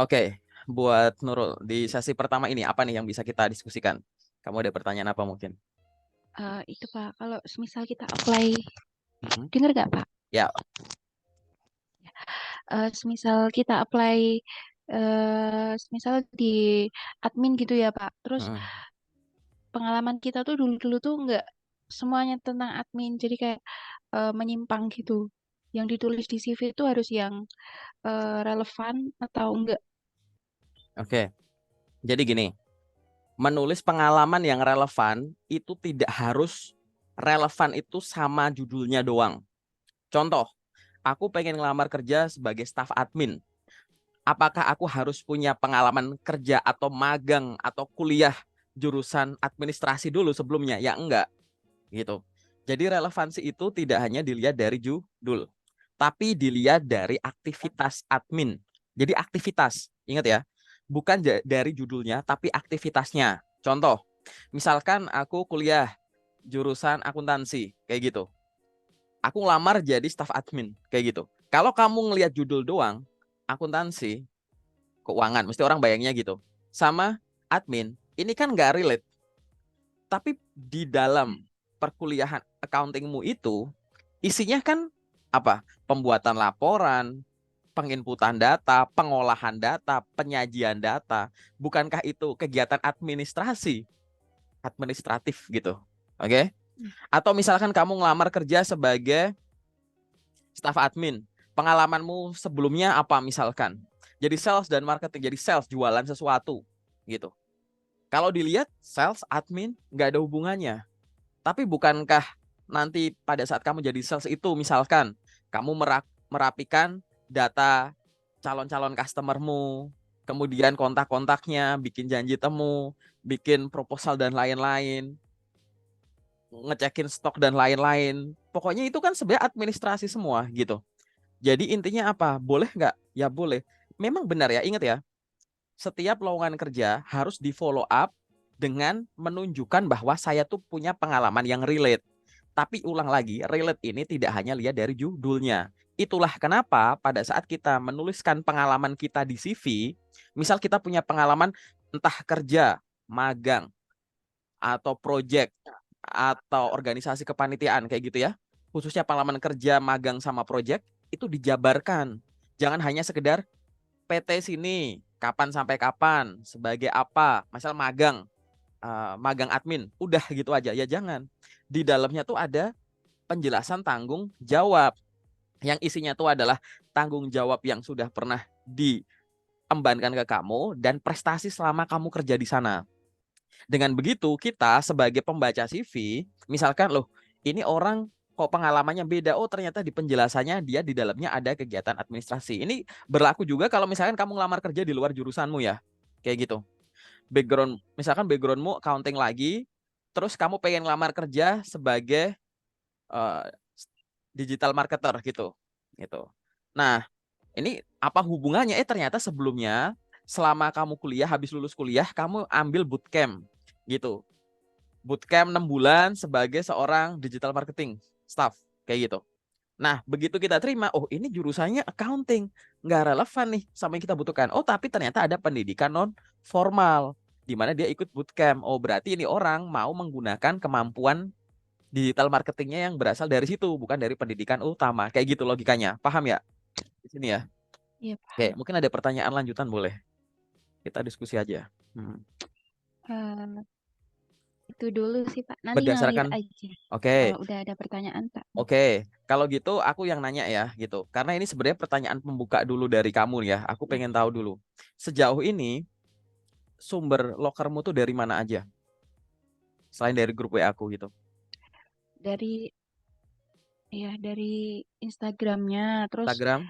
Oke, buat Nurul di sesi pertama ini apa nih yang bisa kita diskusikan? Kamu ada pertanyaan apa mungkin? Itu Pak, kalau semisal kita apply, Mhm. dengar nggak Pak? Ya, Semisal kita apply, semisal di admin gitu ya Pak, terus mhm. pengalaman kita tuh dulu-dulu tuh nggak semuanya tentang admin, jadi kayak menyimpang gitu. Yang ditulis di CV itu harus yang relevan atau enggak? Oke. Jadi gini, menulis pengalaman yang relevan itu tidak harus relevan itu sama judulnya doang. Contoh, aku pengen ngelamar kerja sebagai staf admin. Apakah aku harus punya pengalaman kerja atau magang atau kuliah jurusan administrasi dulu sebelumnya? Ya enggak, gitu. Jadi relevansi itu tidak hanya dilihat dari judul, tapi dilihat dari aktivitas admin. Jadi aktivitas, ingat ya, bukan dari judulnya, tapi aktivitasnya. Contoh, misalkan aku kuliah jurusan akuntansi, kayak gitu. Aku ngelamar jadi staf admin, kayak gitu. Kalau kamu ngelihat judul doang, akuntansi, keuangan, mesti orang bayangnya gitu. Sama admin, ini kan nggak relate. Tapi di dalam perkuliahan accountingmu itu, isinya kan apa? Pembuatan laporan, penginputan data, pengolahan data, penyajian data. Bukankah itu kegiatan administratif gitu? Oke? Atau misalkan kamu ngelamar kerja sebagai staf admin, pengalamanmu sebelumnya apa misalkan? Jadi sales dan marketing, jadi sales jualan sesuatu gitu. Kalau dilihat sales admin nggak ada hubungannya. Tapi bukankah nanti pada saat kamu jadi sales itu misalkan kamu merapikan data calon-calon customermu, kemudian kontak-kontaknya, bikin janji temu, bikin proposal dan lain-lain, ngecekin stok dan lain-lain. Pokoknya itu kan sebenarnya administrasi semua gitu. Jadi intinya apa? Boleh nggak? Ya boleh. Memang benar ya, ingat ya, setiap lowongan kerja harus di follow up dengan menunjukkan bahwa saya tuh punya pengalaman yang relate. Tapi ulang lagi, relate ini tidak hanya lihat dari judulnya. Itulah kenapa pada saat kita menuliskan pengalaman kita di CV, misal kita punya pengalaman entah kerja, magang, atau project, atau organisasi kepanitiaan kayak gitu ya. Khususnya pengalaman kerja, magang, sama project, itu dijabarkan. Jangan hanya sekedar PT sini, kapan sampai kapan, sebagai apa, misal magang, magang admin, udah gitu aja. Ya jangan. Di dalamnya tuh ada penjelasan tanggung jawab yang isinya tuh adalah tanggung jawab yang sudah pernah diembankan ke kamu dan prestasi selama kamu kerja di sana. Dengan begitu kita sebagai pembaca CV, misalkan loh, ini orang kok pengalamannya beda. Oh, ternyata di penjelasannya dia di dalamnya ada kegiatan administrasi. Ini berlaku juga kalau misalkan kamu ngelamar kerja di luar jurusanmu ya. Kayak gitu. Misalkan backgroundmu accounting lagi, terus kamu pengen ngelamar kerja sebagai uh, digital marketer gitu. Gitu. Nah, ini apa hubungannya? Ternyata sebelumnya selama kamu kuliah, habis lulus kuliah, kamu ambil bootcamp gitu. Bootcamp 6 bulan sebagai seorang digital marketing staff kayak gitu. Nah, begitu kita terima, oh ini jurusannya accounting, nggak relevan nih sama yang kita butuhkan. Oh, tapi ternyata ada pendidikan non formal di mana dia ikut bootcamp. Oh, berarti ini orang mau menggunakan kemampuan digital marketingnya yang berasal dari situ, bukan dari pendidikan utama. Kayak gitu logikanya. Paham ya? Di sini ya. Iya Oke, paham. mungkin ada pertanyaan lanjutan boleh. Kita diskusi aja. Eh, itu dulu sih Pak, nanti ngalir Berdasarkan, aja oke. kalau udah ada pertanyaan Pak. Oke, kalau gitu aku yang nanya ya gitu. Karena ini sebenarnya pertanyaan pembuka dulu dari kamu ya. Aku Ya. pengen tahu dulu. Sejauh ini sumber lokermu tuh dari mana aja? Selain dari grup WA aku gitu. Dari dari Instagramnya, terus Instagram,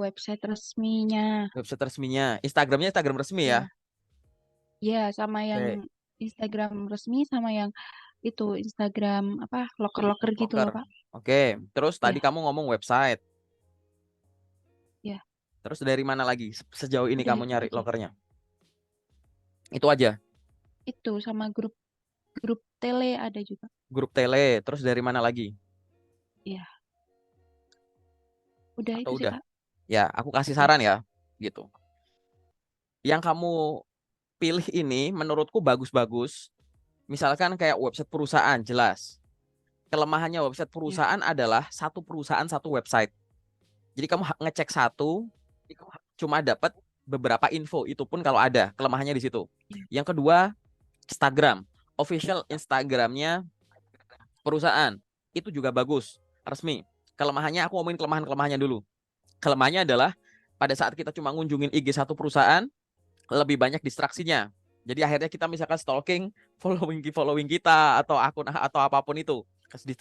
website resminya, website resminya. Instagramnya Instagram resmi ya. ya, ya sama yang Oke, Instagram resmi sama yang itu Instagram apa loker-loker gitu loker. loh Pak. Oke, terus tadi Ya, kamu ngomong website. ya, Terus dari mana lagi? Sejauh ini udah kamu itu nyari aja. lokernya? Itu aja. Itu sama grup grup tele ada juga. Grup tele. Terus dari mana lagi? Ya, udah Atau itu sih udah? Pak. Ya, aku kasih Ya, saran ya. Gitu. yang kamu pilih ini menurutku bagus-bagus. Misalkan kayak website perusahaan, jelas. Kelemahannya website Ya. perusahaan adalah satu perusahaan satu website. Jadi kamu ngecek satu, cuma dapat beberapa info, itu pun kalau ada. Kelemahannya di situ. Ya. Yang kedua, Instagram. Official Instagramnya perusahaan. Itu juga bagus, resmi. Kelemahannya, aku ngomongin kelemahan-kelemahannya dulu. Kelemahannya adalah pada saat kita cuma ngunjungin IG satu perusahaan, lebih banyak distraksinya. Jadi akhirnya kita misalkan stalking following kita atau akun atau apapun itu,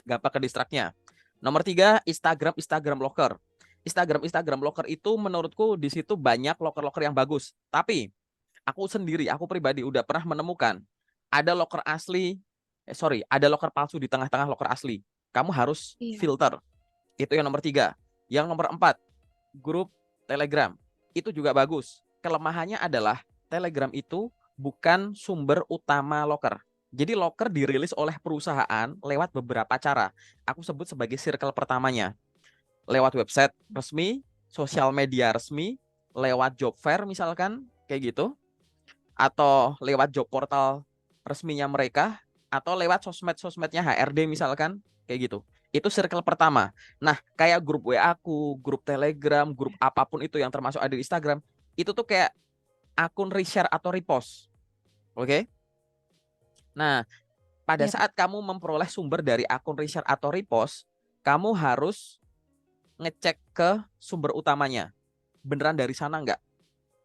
gampang ke distraknya. Nomor tiga, Instagram locker. Instagram locker itu menurutku di situ banyak locker-locker yang bagus. Tapi aku pribadi udah pernah menemukan ada locker asli, ada locker palsu di tengah-tengah locker asli. Kamu harus Iya. filter. Itu yang nomor tiga. Yang nomor empat, grup Telegram. Itu juga bagus. Kelemahannya adalah Telegram itu bukan sumber utama locker. Jadi locker dirilis oleh perusahaan lewat beberapa cara. Aku sebut sebagai circle pertamanya. Lewat website resmi, sosial media resmi, lewat job fair misalkan, kayak gitu. Atau lewat job portal resminya mereka, atau lewat sosmed-sosmednya HRD misalkan, kayak gitu. Itu circle pertama. Nah, kayak grup WA aku, grup Telegram, grup apapun itu yang termasuk ada di Instagram, itu tuh kayak akun reshare atau repost. Oke? Nah, pada Iya, Pak. saat kamu memperoleh sumber dari akun reshare atau repost, kamu harus ngecek ke sumber utamanya. Beneran dari sana nggak?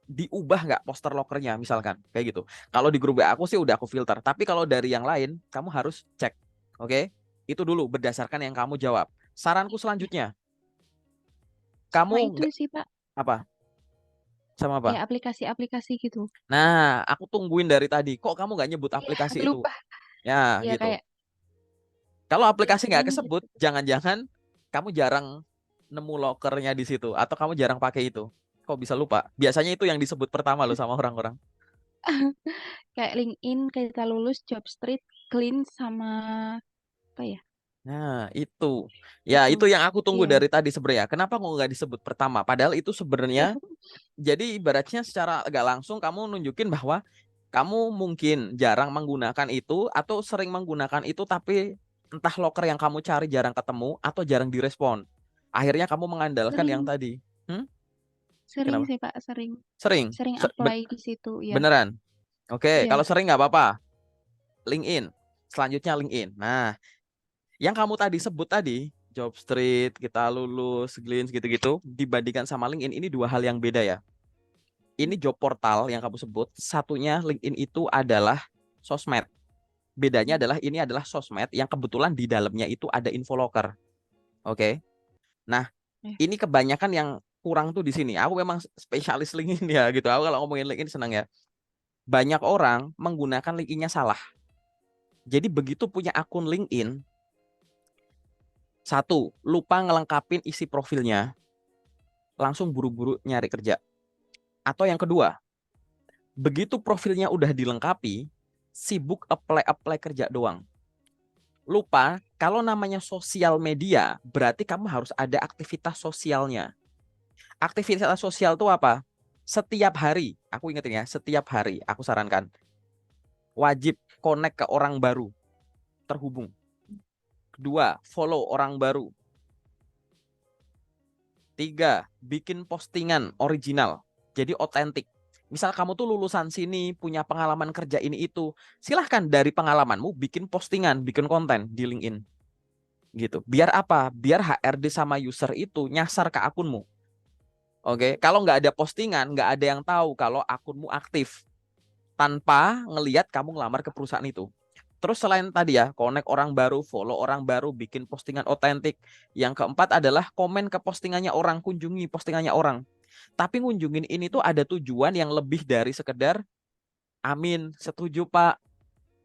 Diubah nggak poster lokernya misalkan, kayak gitu. Kalau di grup WA aku sih udah aku filter, tapi kalau dari yang lain kamu harus cek. Oke? Itu dulu berdasarkan yang kamu jawab. Saranku Ya. selanjutnya, Sama kamu itu nggak sih, Pak. apa? Sama apa? Ya, aplikasi-aplikasi gitu. Nah, aku tungguin dari tadi. Kok kamu nggak nyebut Iya, aplikasi itu? lupa. Ya, Ya, gitu. kayak Kalau aplikasi nggak LinkedIn kesebut, gitu. jangan-jangan kamu jarang nemu lokernya di situ, atau kamu jarang pakai itu. Kok bisa lupa? Biasanya itu yang disebut pertama loh sama orang-orang. Kayak LinkedIn, kita lulus, Jobstreet, Clean, sama apa ya? Nah, itu. Ya, Itu. itu yang aku tunggu Iya. dari tadi sebenarnya. Kenapa kok nggak disebut pertama? Padahal itu sebenarnya, jadi ibaratnya secara nggak langsung kamu nunjukin bahwa kamu mungkin jarang menggunakan itu atau sering menggunakan itu, tapi entah loker yang kamu cari jarang ketemu atau jarang direspon. Akhirnya kamu mengandalkan yang Sering, tadi. Hmm? sering Kenapa? sih, Pak, sering. Sering. Sering apply di situ, ya. Beneran. Oke, kalau Iya. sering nggak apa-apa. LinkedIn. Selanjutnya LinkedIn. Nah, yang kamu tadi sebut tadi, Job Street, kita lulus, Glints gitu-gitu, dibandingkan sama LinkedIn, ini dua hal yang beda ya. Ini job portal yang kamu sebut, satunya LinkedIn itu adalah sosmed. Bedanya adalah ini adalah sosmed yang kebetulan di dalamnya itu ada info locker. Oke. Nah, Ya. ini kebanyakan yang kurang tuh di sini. Aku memang spesialis LinkedIn ya gitu. Aku kalau ngomongin LinkedIn senang ya. Banyak orang menggunakan LinkedIn-nya salah. Jadi begitu punya akun LinkedIn, satu, lupa ngelengkapin isi profilnya, langsung buru-buru nyari kerja. Atau yang kedua, begitu profilnya udah dilengkapi, sibuk apply kerja doang. Lupa kalau namanya sosial media, berarti kamu harus ada aktivitas sosialnya. Aktivitas sosial itu apa? Setiap hari, aku ingetin ya, setiap hari aku sarankan wajib connect ke orang baru, terhubung. Kedua, follow orang baru. Tiga, bikin postingan original. Jadi otentik. Misal kamu tuh lulusan sini, punya pengalaman kerja ini itu, silahkan dari pengalamanmu bikin postingan, bikin konten di LinkedIn. Gitu. Biar apa? Biar HRD sama user itu nyasar ke akunmu. Oke, kalau nggak ada postingan, nggak ada yang tahu kalau akunmu aktif tanpa ngelihat kamu ngelamar ke perusahaan itu. Terus selain tadi ya, connect orang baru, follow orang baru, bikin postingan otentik. Yang keempat adalah komen ke postingannya orang, kunjungi postingannya orang. Tapi ngunjungin ini tuh ada tujuan yang lebih dari sekedar amin, setuju Pak,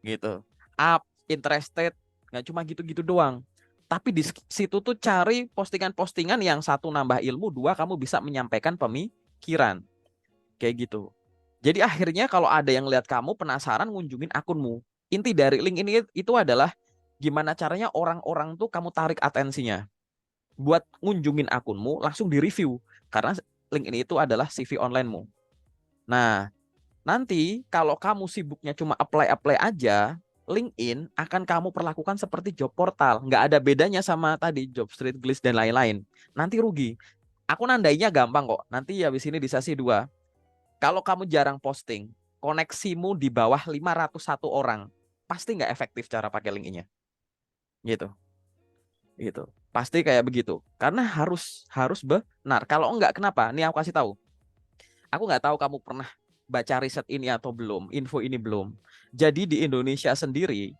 gitu. Up, interested, nggak cuma gitu-gitu doang. Tapi di situ tuh cari postingan-postingan yang satu nambah ilmu, dua kamu bisa menyampaikan pemikiran. Kayak gitu. Jadi akhirnya kalau ada yang lihat kamu penasaran ngunjungin akunmu. Inti dari link ini itu adalah gimana caranya orang-orang tuh kamu tarik atensinya. Buat ngunjungin akunmu langsung di-review. Karena link ini itu adalah CV online-mu. Nah, Nanti kalau kamu sibuknya cuma apply-apply aja, LinkedIn akan kamu perlakukan seperti job portal. Nggak ada bedanya sama tadi Jobstreet, Glitch, dan lain-lain. Nanti rugi. Aku nandainya gampang kok. Nanti habis ini di sesi 2. Kalau kamu jarang posting, koneksimu di bawah 501 orang, pasti nggak efektif cara pakai LinkedIn-nya. Gitu. Gitu. Pasti kayak begitu. Karena harus benar. Kalau enggak, kenapa? Nih aku kasih tahu. Aku nggak tahu kamu pernah baca riset ini atau belum, info ini belum. Jadi di Indonesia sendiri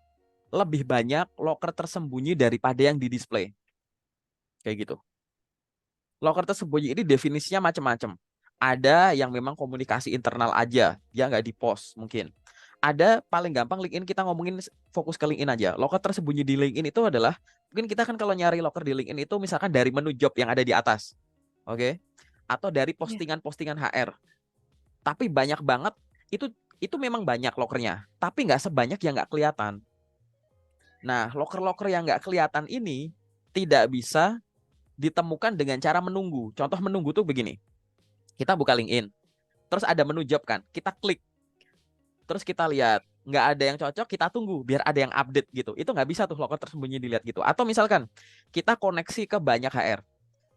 lebih banyak loker tersembunyi daripada yang di display. Kayak gitu. Loker tersembunyi ini definisinya macam-macam. Ada yang memang komunikasi internal aja, dia nggak di post mungkin. Ada paling gampang LinkedIn, kita ngomongin fokus ke LinkedIn aja. Loker tersembunyi di LinkedIn itu adalah, mungkin kita kan kalau nyari loker di LinkedIn itu misalkan dari menu job yang ada di atas. Oke? Atau dari Ya. postingan-postingan HR. Tapi banyak banget, itu memang banyak lokernya. Tapi nggak sebanyak yang nggak kelihatan. Nah, loker-loker yang nggak kelihatan ini tidak bisa ditemukan dengan cara menunggu. Contoh menunggu tuh begini. Kita buka LinkedIn, terus ada menu job kan, kita klik, terus kita lihat, nggak ada yang cocok, kita tunggu biar ada yang update gitu. Itu nggak bisa tuh loker tersembunyi dilihat gitu. Atau misalkan kita koneksi ke banyak HR.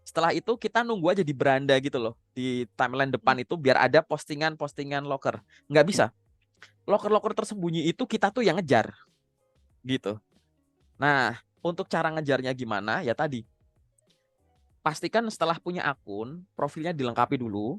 Setelah itu kita nunggu aja di beranda gitu loh, di timeline depan itu biar ada postingan-postingan loker. Nggak bisa. Loker-loker tersembunyi itu kita tuh yang ngejar gitu. Nah, untuk cara ngejarnya gimana? Ya tadi, pastikan setelah punya akun, profilnya dilengkapi dulu.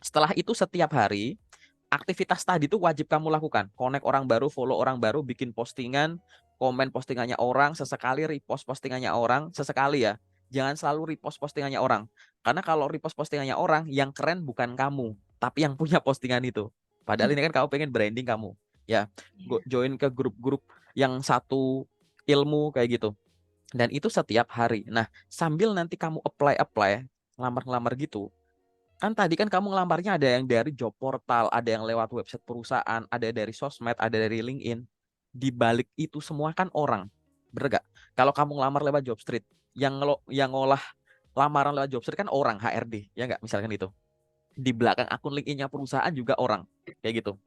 Setelah itu setiap hari, aktivitas tadi itu wajib kamu lakukan. Connect orang baru, follow orang baru, bikin postingan, komen postingannya orang, sesekali repost postingannya orang, sesekali ya. Jangan selalu repost postingannya orang. Karena kalau repost postingannya orang, yang keren bukan kamu, tapi yang punya postingan itu. Padahal ini kan kamu pengen branding kamu. Ya, Ya. join ke grup-grup yang satu ilmu kayak gitu. Dan itu setiap hari. Nah, sambil nanti kamu apply, ngelamar-ngelamar gitu, kan tadi kan kamu ngelamarnya ada yang dari job portal, ada yang lewat website perusahaan, ada dari sosmed, ada dari LinkedIn. Di balik itu semua kan orang. Bener gak? Kalau kamu ngelamar lewat Jobstreet, yang ngolah lamaran lewat Jobstreet kan orang, HRD, ya nggak? Misalkan itu. Di belakang akun LinkedIn-nya perusahaan juga orang, kayak gitu.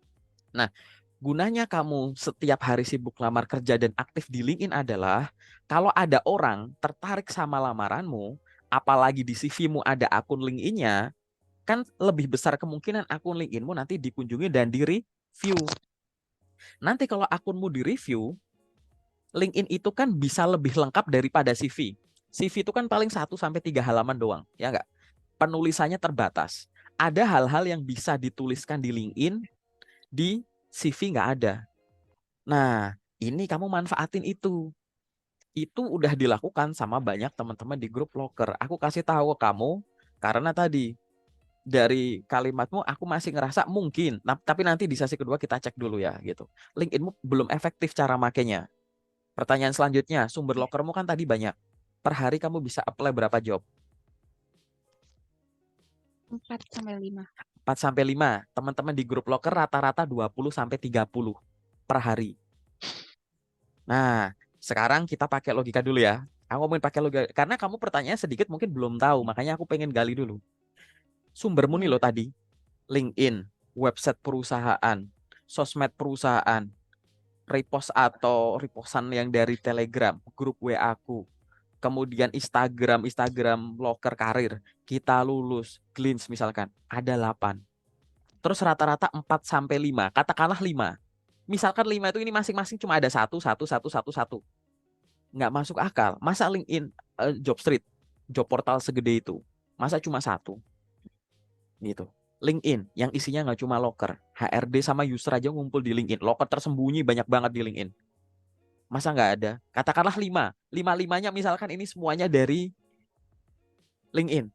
Nah, gunanya kamu setiap hari sibuk lamar kerja dan aktif di LinkedIn adalah kalau ada orang tertarik sama lamaranmu, apalagi di CV-mu ada akun LinkedIn-nya, kan lebih besar kemungkinan akun LinkedIn-mu nanti dikunjungi dan di-review. Nanti kalau akunmu di-review, LinkedIn itu kan bisa lebih lengkap daripada CV. CV itu kan paling 1 sampai 3 halaman doang, ya enggak? Penulisannya terbatas. Ada hal-hal yang bisa dituliskan di LinkedIn, di CV nggak ada. Nah, ini kamu manfaatin itu. Itu udah dilakukan sama banyak teman-teman di grup loker. Aku kasih tahu ke kamu karena tadi dari kalimatmu aku masih ngerasa mungkin. Nah, tapi nanti di sesi kedua kita cek dulu ya gitu. LinkedInmu belum efektif cara makainya. Pertanyaan selanjutnya, sumber Ya. lokermu kan tadi banyak. Per hari kamu bisa apply berapa job? 4 sampai 5. 4 sampai 5. Teman-teman di grup loker rata-rata 20 sampai 30 per hari. Nah, sekarang kita pakai logika dulu ya. Aku ngomongin pakai logika karena kamu pertanyaan sedikit mungkin belum tahu, makanya aku pengen gali dulu. Sumbermu nih Ya. lo tadi, LinkedIn, website perusahaan, sosmed perusahaan, repost atau repostan yang dari Telegram, grup WA aku, kemudian Instagram loker karir, kita lulus, Glints misalkan, ada 8. Terus rata-rata 4 sampai 5, katakanlah 5. Misalkan 5 itu ini masing-masing cuma ada satu. Nggak masuk akal. Masa LinkedIn, Jobstreet, job portal segede itu, masa cuma satu gitu. LinkedIn yang isinya nggak cuma loker, HRD sama user aja ngumpul di LinkedIn. Loker tersembunyi banyak banget di LinkedIn. Masa nggak ada? Katakanlah 5. Lima-limanya misalkan ini semuanya dari LinkedIn.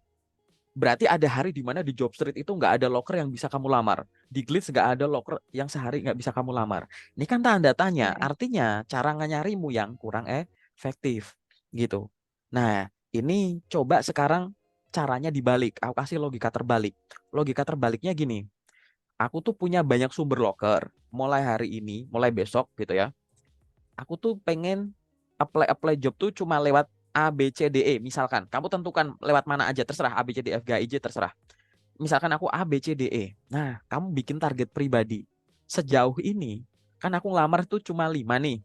Berarti ada hari di mana di Jobstreet itu nggak ada loker yang bisa kamu lamar. Di Glitch nggak ada loker yang sehari nggak bisa kamu lamar. Ini kan tanda tanya, Ya. artinya cara nyarimu yang kurang efektif gitu. Nah, ini coba sekarang caranya dibalik. Aku kasih logika terbalik. Logika terbaliknya gini, aku tuh punya banyak sumber loker. Mulai hari ini, mulai besok gitu ya. Aku tuh pengen apply job tuh cuma lewat A, B, C, D, E misalkan. Kamu tentukan lewat mana aja, terserah A, B, C, D, F, G, I, J, terserah. misalkan aku A, B, C, D, E. Nah, kamu bikin target pribadi. Sejauh ini, kan aku ngelamar tuh cuma 5 nih.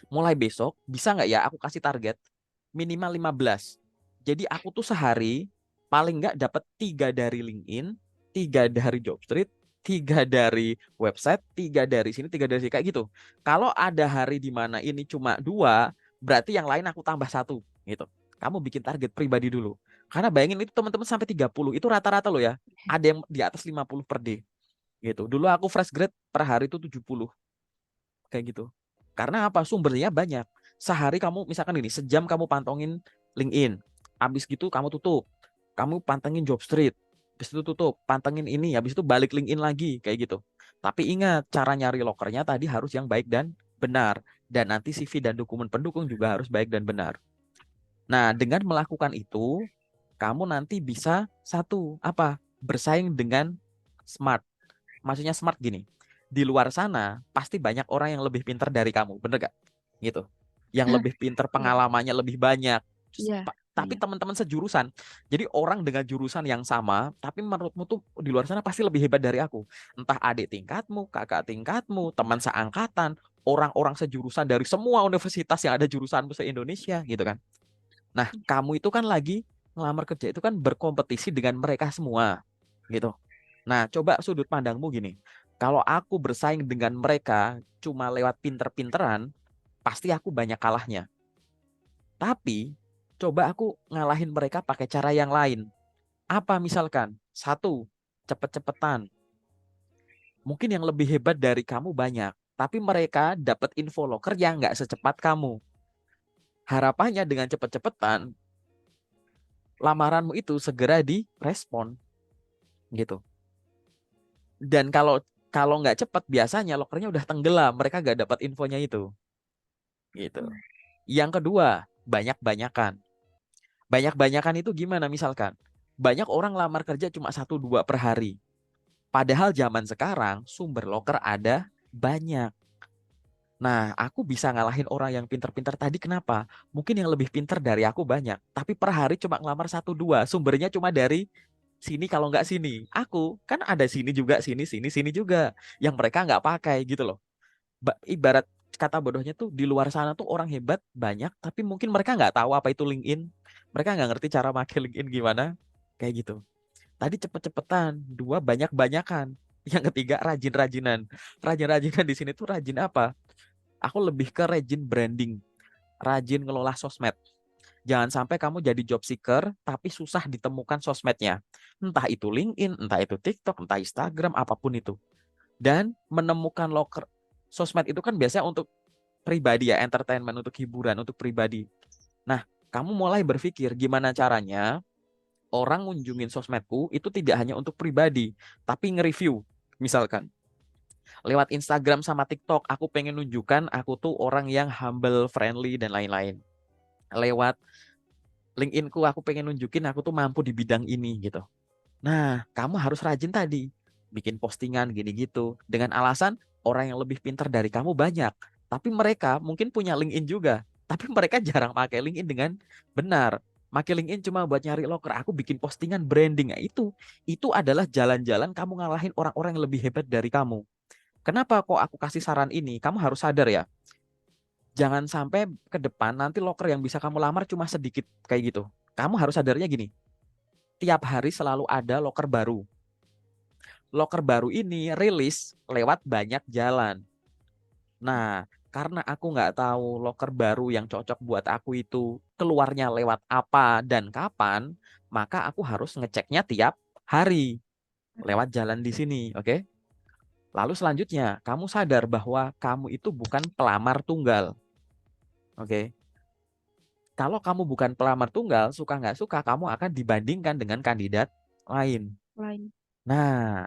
Mulai besok, bisa nggak ya aku kasih target minimal 15. Jadi aku tuh sehari paling nggak dapat 3 dari LinkedIn, 3 dari Jobstreet, 3 dari website, 3 dari sini, 3 dari sini, kayak gitu. Kalau ada hari di mana ini cuma 2, berarti yang lain aku tambah 1 gitu. Kamu bikin target pribadi dulu. Karena bayangin itu teman-teman sampai 30, itu rata-rata loh ya. Ada yang di atas 50 per day gitu. Dulu aku fresh grade per hari itu 70 kayak gitu. Karena apa? Sumbernya banyak. Sehari kamu misalkan ini, sejam kamu pantongin LinkedIn. Habis gitu kamu tutup. Kamu pantengin Jobstreet. Habis itu tutup, pantengin ini, habis itu balik LinkedIn lagi kayak gitu. Tapi ingat, cara nyari lokernya tadi harus yang baik dan benar. Dan nanti CV dan dokumen pendukung juga harus baik dan benar. Nah, dengan melakukan itu, kamu nanti bisa satu, apa? Bersaing dengan smart. Maksudnya smart gini, di luar sana pasti banyak orang yang lebih pintar dari kamu, bener gak? Gitu. Yang lebih pintar, Iya, pengalamannya lebih banyak. iya, Tapi iya. teman-teman sejurusan. Jadi orang dengan jurusan yang sama, tapi menurutmu tuh di luar sana pasti lebih hebat dari aku. Entah adik tingkatmu, kakak tingkatmu, teman seangkatan, orang-orang sejurusan dari semua universitas yang ada jurusanmu se-Indonesia gitu kan. Nah, kamu itu kan lagi ngelamar kerja itu kan berkompetisi dengan mereka semua gitu. Nah, coba sudut pandangmu gini. Kalau aku bersaing dengan mereka cuma lewat pinter-pinteran, pasti aku banyak kalahnya. Tapi, coba aku ngalahin mereka pakai cara yang lain. Apa misalkan? Satu, cepet-cepetan. Mungkin yang lebih hebat dari kamu banyak. Tapi mereka dapat info loker yang nggak secepat kamu. Harapannya dengan cepet-cepetan, lamaranmu itu segera direspon gitu. Dan kalau kalau nggak cepat, biasanya lokernya udah tenggelam. Mereka nggak dapat infonya itu. Gitu. Yang kedua, banyak-banyakan. Banyak-banyakan itu gimana misalkan? Banyak orang lamar kerja cuma 1 2 per hari. Padahal zaman sekarang sumber loker ada banyak. Nah, aku bisa ngalahin orang yang pinter-pinter tadi kenapa? Mungkin yang lebih pinter dari aku banyak. Tapi per hari cuma ngelamar 1 2. Sumbernya cuma dari sini kalau nggak sini. Aku kan ada sini juga, sini juga. Yang mereka nggak pakai gitu loh. Ibarat kata bodohnya tuh di luar sana tuh orang hebat banyak, tapi mungkin mereka nggak tahu apa itu LinkedIn. Mereka nggak ngerti cara pakai LinkedIn gimana. Kayak gitu. Tadi cepet-cepetan, dua banyak-banyakan. Yang ketiga rajin-rajinan. Rajin-rajinan di sini tuh rajin apa? Aku lebih ke rajin branding, rajin ngelola sosmed. Jangan sampai kamu jadi job seeker tapi susah ditemukan sosmednya. Entah itu LinkedIn, entah itu TikTok, entah Instagram, apapun itu. Dan menemukan loker sosmed itu kan biasanya untuk pribadi ya, entertainment, untuk hiburan, untuk pribadi. Nah, kamu mulai berpikir gimana caranya orang ngunjungin sosmedku itu tidak hanya untuk pribadi, tapi nge-review. Misalkan, lewat Instagram sama TikTok, aku pengen nunjukkan aku tuh orang yang humble, friendly, dan lain-lain. Lewat LinkedIn-ku, aku pengen nunjukin aku tuh mampu di bidang ini gitu. Nah, kamu harus rajin tadi. Bikin postingan gini gitu. Dengan alasan orang yang lebih pintar dari kamu banyak. Tapi mereka mungkin punya LinkedIn juga. Tapi mereka jarang pakai LinkedIn dengan benar. Pakai LinkedIn cuma buat nyari loker. Aku bikin postingan branding. Nah, itu adalah jalan-jalan kamu ngalahin orang-orang yang lebih hebat dari kamu. Kenapa kok aku kasih saran ini? Kamu harus sadar ya. Jangan sampai ke depan nanti loker yang bisa kamu lamar cuma sedikit kayak gitu. Kamu harus sadarnya gini. Tiap hari selalu ada loker baru. Loker baru ini rilis lewat banyak jalan. Nah, karena aku nggak tahu loker baru yang cocok buat aku itu keluarnya lewat apa dan kapan, maka aku harus ngeceknya tiap hari lewat jalan di sini, oke? Lalu selanjutnya, kamu sadar bahwa kamu itu bukan pelamar tunggal, oke? Kalau kamu bukan pelamar tunggal, suka nggak suka, kamu akan dibandingkan dengan kandidat lain. Lain. Nah,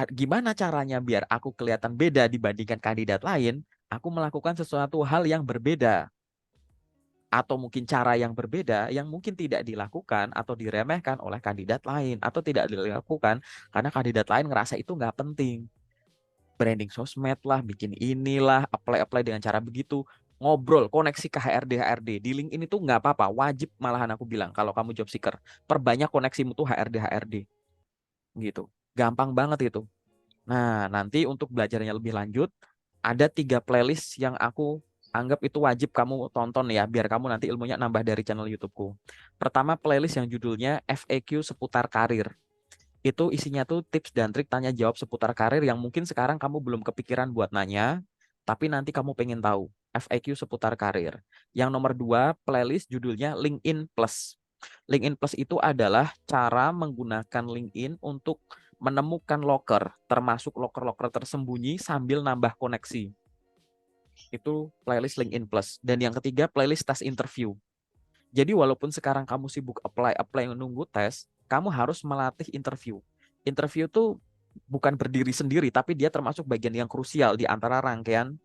gimana caranya biar aku kelihatan beda dibandingkan kandidat lain? Aku melakukan sesuatu hal yang berbeda atau mungkin cara yang berbeda yang mungkin tidak dilakukan atau diremehkan oleh kandidat lain atau tidak dilakukan karena kandidat lain ngerasa itu nggak penting. Branding sosmed lah, bikin inilah, apply dengan cara begitu. Ngobrol, koneksi ke HRD. Di link ini tuh nggak apa-apa, wajib malahan aku bilang kalau kamu job seeker. Perbanyak koneksimu tuh HRD. gitu. Gampang banget itu. Nah, nanti untuk belajarnya lebih lanjut, ada 3 playlist yang aku anggap itu wajib kamu tonton ya, biar kamu nanti ilmunya nambah dari channel YouTubeku. Pertama, playlist yang judulnya FAQ seputar karir. Itu isinya tuh tips dan trik tanya jawab seputar karir yang mungkin sekarang kamu belum kepikiran buat nanya, tapi nanti kamu pengen tahu. FAQ seputar karir. Yang nomor 2, playlist judulnya LinkedIn Plus. LinkedIn Plus itu adalah cara menggunakan LinkedIn untuk menemukan loker, termasuk loker-loker tersembunyi sambil nambah koneksi. Itu playlist LinkedIn Plus. Dan yang ketiga, playlist tes interview. Jadi walaupun sekarang kamu sibuk apply menunggu tes, kamu harus melatih interview. Interview tuh bukan berdiri sendiri, tapi dia termasuk bagian yang krusial di antara rangkaian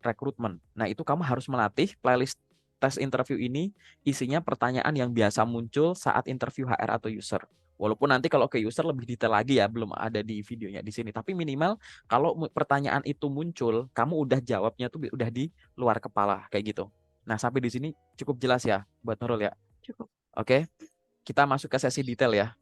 rekrutmen. Nah, itu kamu harus melatih playlist tes interview ini isinya pertanyaan yang biasa muncul saat interview HR atau user. Walaupun nanti kalau ke user lebih detail lagi ya, belum ada di videonya di sini. Tapi minimal kalau pertanyaan itu muncul, kamu udah jawabnya tuh udah di luar kepala kayak gitu. Nah, sampai di sini cukup jelas ya buat Nurul ya. Cukup. Oke, kita masuk ke sesi detail ya.